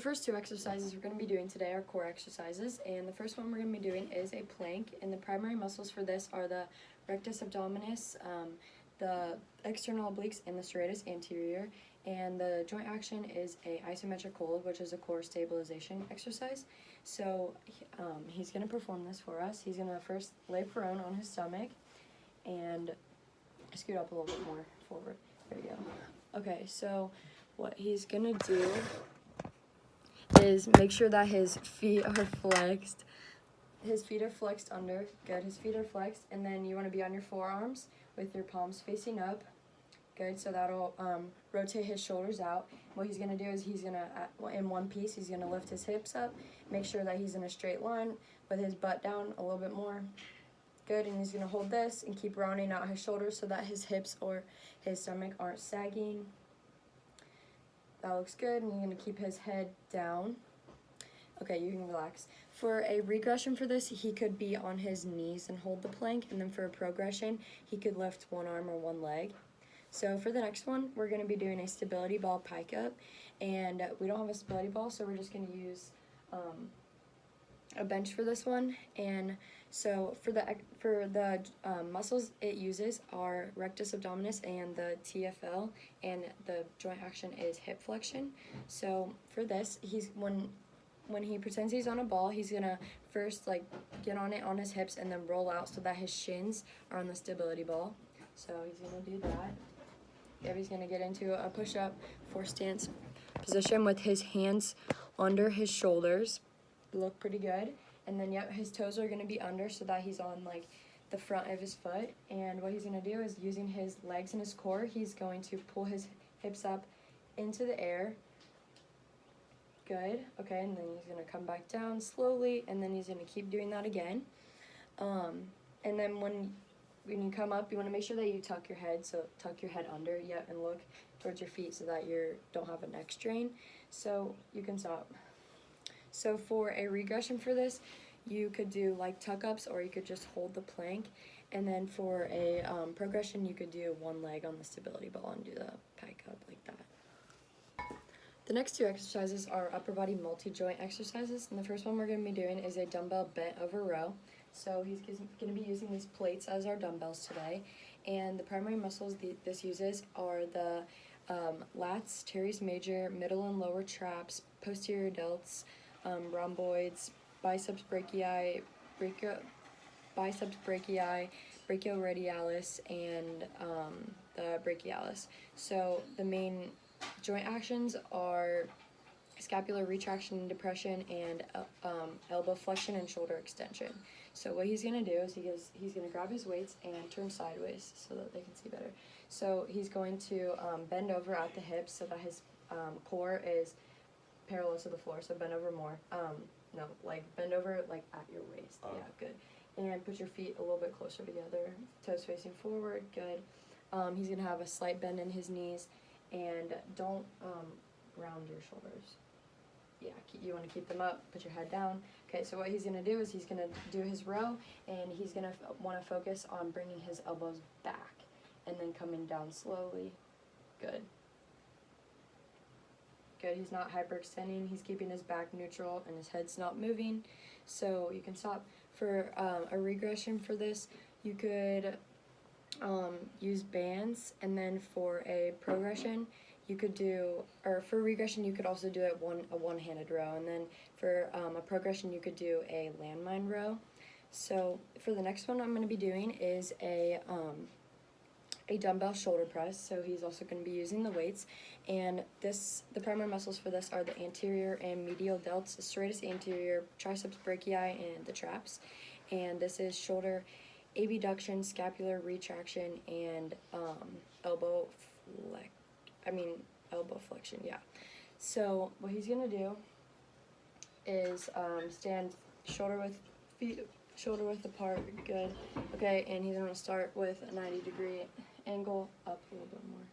first two exercises we're going to be doing today are core exercises, and the first one we're going to be doing is a plank, and the primary muscles for this are the rectus abdominis, the external obliques, and the serratus anterior, and the joint action is a isometric hold, which is a core stabilization exercise. So he's going to perform this for us. He's going to first lay prone on his stomach and scoot up a little bit more forward. There we go. Okay, so what he's going to do is make sure that his feet are flexed. His feet are flexed under. Good. His feet are flexed. And then you want to be on your forearms with your palms facing up. Good. So that'll rotate his shoulders out. What he's going to do is he's going to, in one piece, he's going to lift his hips up. Make sure that he's in a straight line with his butt down a little bit more. Good. And he's going to hold this and keep rounding out his shoulders so that his hips or his stomach aren't sagging. That looks good, and you're going to keep his head down. Okay, you can relax. For a regression for this, he could be on his knees and hold the plank, and then for a progression, he could lift one arm or one leg. So for the next one, we're going to be doing a stability ball pike up, and we don't have a stability ball, so we're just going to use a bench for this one. And so for the muscles it uses are rectus abdominis and the TFL, and the joint action is hip flexion. So for this, when he pretends he's on a ball, he's gonna first get on it on his hips and then roll out so that his shins are on the stability ball. So he's gonna do that. Yep, he's gonna get into a push-up for stance position with his hands under his shoulders. Look pretty good. And then, yep, his toes are going to be under so that he's on, the front of his foot. And what he's going to do is, using his legs and his core, he's going to pull his hips up into the air. Good. Okay, and then he's going to come back down slowly, and then he's going to keep doing that again. And then when you come up, you want to make sure that you tuck your head. So tuck your head under, yep, and look towards your feet so that you don't have a neck strain. So you can stop. So for a regression for this, you could do tuck-ups, or you could just hold the plank. And then for a progression, you could do one leg on the stability ball and do the pike up like that. The next two exercises are upper body multi-joint exercises. And the first one we're going to be doing is a dumbbell bent over row. So he's going to be using these plates as our dumbbells today. And the primary muscles this uses are the lats, teres major, middle and lower traps, posterior delts, rhomboids, biceps brachii, brachioradialis, and the brachialis. So the main joint actions are scapular retraction and depression, and elbow flexion and shoulder extension. So what he's going to do is he's going to grab his weights and turn sideways so that they can see better. So he's going to bend over at the hips so that his core is parallel to the floor, so bend over more. Bend over at your waist. Yeah, good. And put your feet a little bit closer together, toes facing forward. Good. He's gonna have a slight bend in his knees, and don't round your shoulders. Yeah, you want to keep them up. Put your head down. Okay, so what he's gonna do is he's gonna do his row, and he's gonna want to focus on bringing his elbows back, and then coming down slowly. Good. Good. He's not hyperextending. He's keeping his back neutral and his head's not moving. So you can stop. For a regression for this, you could use bands, and then for a progression, you could for regression, you could also do a one-handed row, and then for a progression, you could do a landmine row. So for the next one I'm going to be doing is a dumbbell shoulder press. So he's also going to be using the weights, and the primary muscles for this are the anterior and medial delts, serratus anterior, triceps brachii, and the traps. And this is shoulder abduction, scapular retraction, and elbow flexion. Yeah. So what he's going to do is stand shoulder width apart. Good. Okay, and he's going to start with a 90-degree angle, up a little bit more,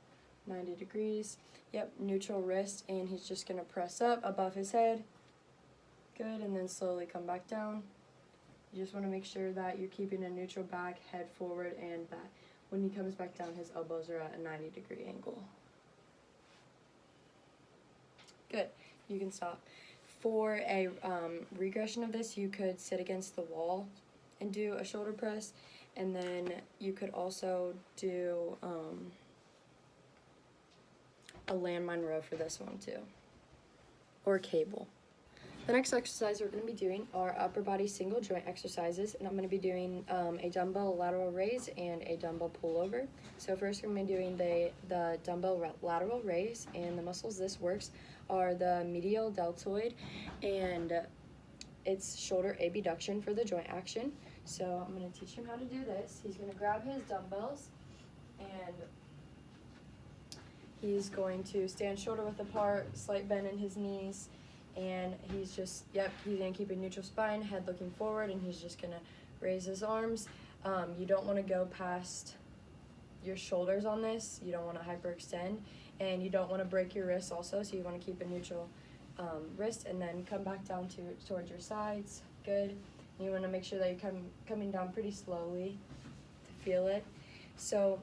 90 degrees. Yep, neutral wrist, and he's just going to press up above his head. Good, and then slowly come back down. You just want to make sure that you're keeping a neutral back, head forward, and that when he comes back down, his elbows are at a 90-degree angle. Good. you can stop. For a regression of this, you could sit against the wall and do a shoulder press, and then you could also do a landmine row for this one too, or cable. The next exercise we're going to be doing are upper body single joint exercises, and I'm going to be doing a dumbbell lateral raise and a dumbbell pullover. So first we're going to be doing the dumbbell lateral raise, and the muscles this works are the medial deltoid and it's shoulder abduction for the joint action. So I'm going to teach him how to do this. He's going to grab his dumbbells and he's going to stand shoulder width apart, slight bend in his knees, and he's just, he's going to keep a neutral spine, head looking forward, and he's just going to raise his arms. You don't want to go past your shoulders on this. You don't want to hyperextend, and you don't want to break your wrists also, so you want to keep a neutral wrist, and then come back down towards your sides. Good. And you want to make sure that you're coming down pretty slowly to feel it. So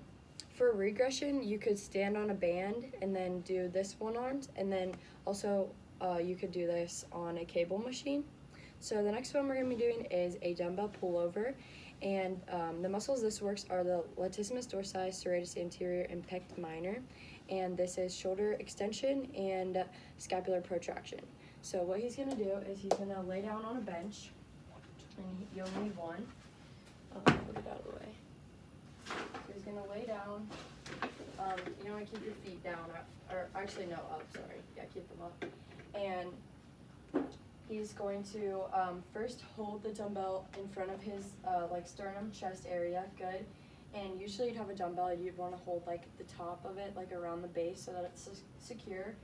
for regression, you could stand on a band and then do this one arm, and then also you could do this on a cable machine. So the next one we're going to be doing is a dumbbell pullover, and the muscles this works are the latissimus dorsi, serratus anterior, and pec minor, and this is shoulder extension and scapular protraction. So what he's going to do is he's going to lay down on a bench, and you'll need one. I'll put it out of the way. So he's going to lay down. You want to keep your feet down, or actually no, up, sorry. Yeah, keep them up. And he's going to first hold the dumbbell in front of his like sternum, chest area, good. And usually you'd have a dumbbell, you'd want to hold like the top of it, like around the base so that it's secure.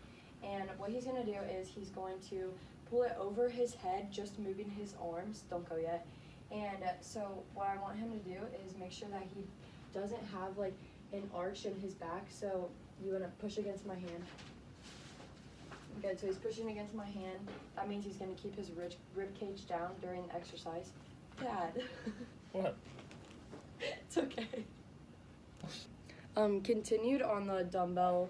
And what he's going to do is he's going to pull it over his head, just moving his arms, don't go yet. And so what I want him to do is make sure that he doesn't have like an arch in his back, so you want to push against my hand. Good, so he's pushing against my hand. That means he's going to keep his rib cage down during the exercise. Dad. What? It's okay. Continued on the dumbbell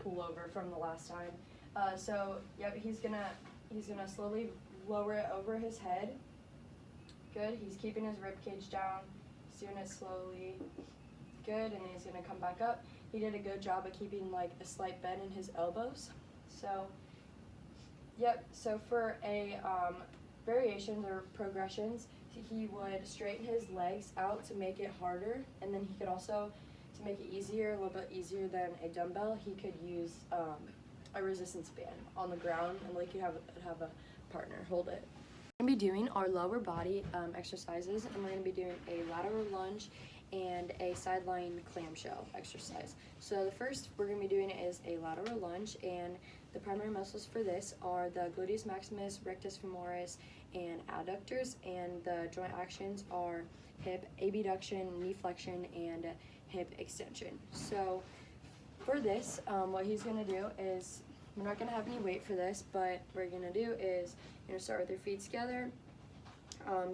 pullover from the last time. So he's gonna slowly lower it over his head. Good. He's keeping his rib cage down. He's doing it slowly. Good, and he's gonna come back up. He did a good job of keeping like a slight bend in his elbows. So, so for a variations or progressions, he would straighten his legs out to make it harder, and then he could also, to make it easier, a little bit easier than a dumbbell, he could use a resistance band on the ground, and like you have a partner hold it. We're going to be doing our lower body exercises, and we're going to be doing a lateral lunge and a sideline clamshell exercise. So the first we're going to be doing is a lateral lunge, and the primary muscles for this are the gluteus maximus, rectus femoris, and adductors, and the joint actions are hip abduction, knee flexion, and hip extension. So for this, what he's going to do is, we're not going to have any weight for this, but what we're going to do is you're going to start with your feet together,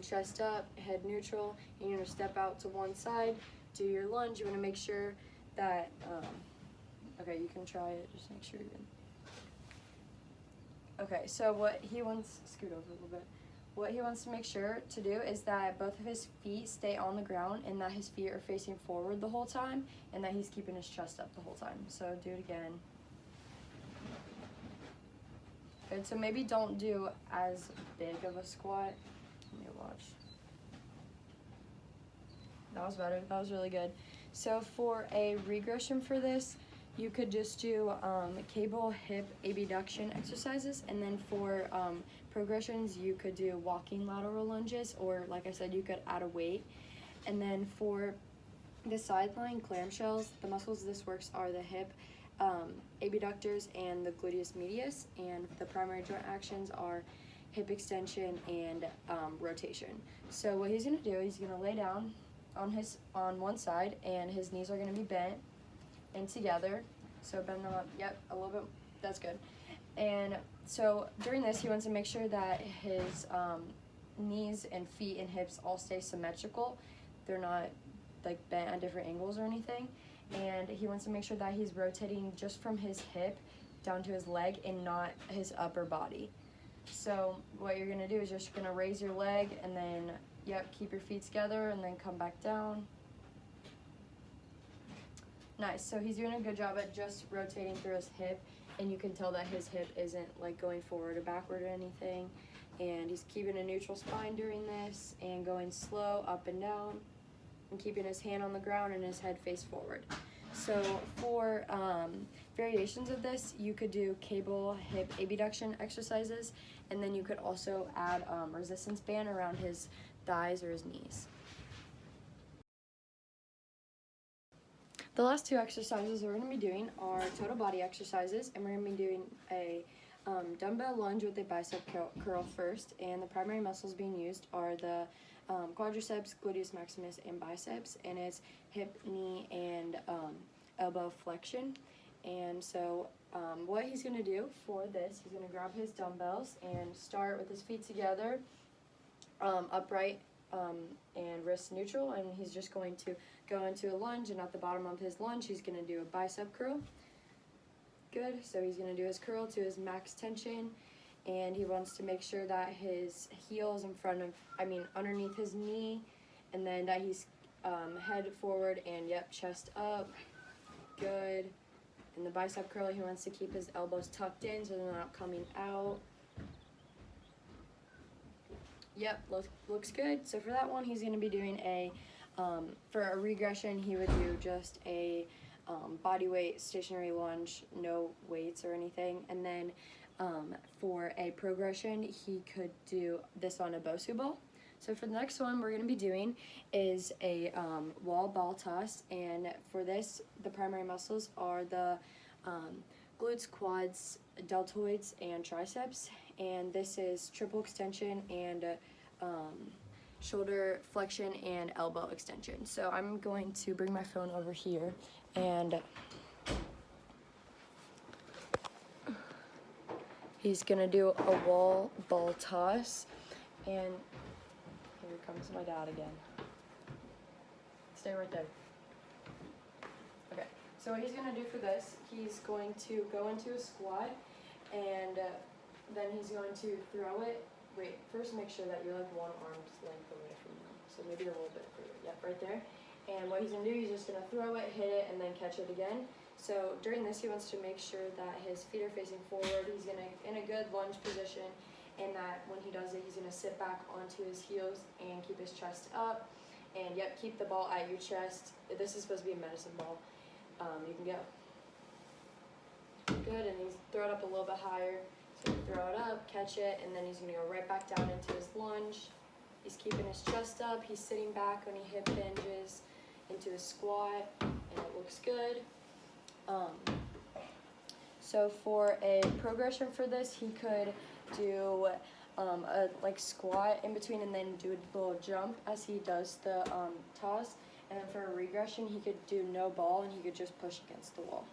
chest up, head neutral, and you're going to step out to one side, do your lunge. You want to make sure that, okay, you can try it, just make sure you're good. Okay, so what he wants, scoot over a little bit. What he wants to make sure to do is that both of his feet stay on the ground and that his feet are facing forward the whole time and that he's keeping his chest up the whole time. So do it again. Good, so maybe don't do as big of a squat. Let me watch. That was better, that was really good. So for a regression for this, you could just do cable hip abduction exercises, and then for progressions, you could do walking lateral lunges, or like I said, you could add a weight. And then for the sideline clamshells, the muscles this works are the hip abductors and the gluteus medius, and the primary joint actions are hip extension and rotation. So what he's going to do, he's going to lay down on one side, and his knees are going to be bent and together, so bend them up, a little bit, that's good. And so during this, he wants to make sure that his knees and feet and hips all stay symmetrical. They're not like bent at different angles or anything. And he wants to make sure that he's rotating just from his hip down to his leg and not his upper body. So what you're gonna do is just gonna raise your leg and then, yep, keep your feet together and then come back down. Nice, so he's doing a good job at just rotating through his hip, and you can tell that his hip isn't like going forward or backward or anything. And he's keeping a neutral spine during this and going slow up and down and keeping his hand on the ground and his head face forward. So for variations of this, you could do cable hip abduction exercises, and then you could also add resistance band around his thighs or his knees. The last two exercises we're going to be doing are total body exercises, and we're going to be doing a dumbbell lunge with a bicep curl first, and the primary muscles being used are the quadriceps, gluteus maximus, and biceps, and it's hip, knee, and elbow flexion. And so what he's going to do for this, he's going to grab his dumbbells and start with his feet together, upright, and wrist neutral, and he's just going to go into a lunge, and at the bottom of his lunge he's going to do a bicep curl. Good, so he's going to do his curl to his max tension, and he wants to make sure that his heel is in front of, underneath his knee, and then that he's head forward and, yep, chest up. Good. In the bicep curl, he wants to keep his elbows tucked in so they're not coming out. Yep, looks good. So for that one, he's going to be doing a, for a regression, he would do just a body weight stationary lunge, no weights or anything. And then for a progression, he could do this on a Bosu ball. So for the next one we're going to be doing is a wall ball toss, and for this, the primary muscles are the glutes, quads, deltoids, and triceps, and this is triple extension and shoulder flexion and elbow extension. So I'm going to bring my phone over here, and he's going to do a wall ball toss, and here comes my dad again. Stay right there. Okay, so what he's going to do for this, he's going to go into a squat, and then he's going to throw it. Wait, first make sure that you're like one arm's length away from him. So maybe a little bit further. Yep, right there. And what he's going to do, he's just going to throw it, hit it, and then catch it again. So during this, he wants to make sure that his feet are facing forward. He's going to, in a good lunge position, and that when he does it, he's going to sit back onto his heels and keep his chest up. And yep, keep the ball at your chest. This is supposed to be a medicine ball. You can go. Good, and he's throw it up a little bit higher. So throw it up, catch it, and then he's going to go right back down into his lunge. He's keeping his chest up. He's sitting back when he hip hinges into a squat, and it looks good. So for a progression for this, he could do a like squat in between and then do a little jump as he does the toss. And then for a regression, he could do no ball and he could just push against the wall.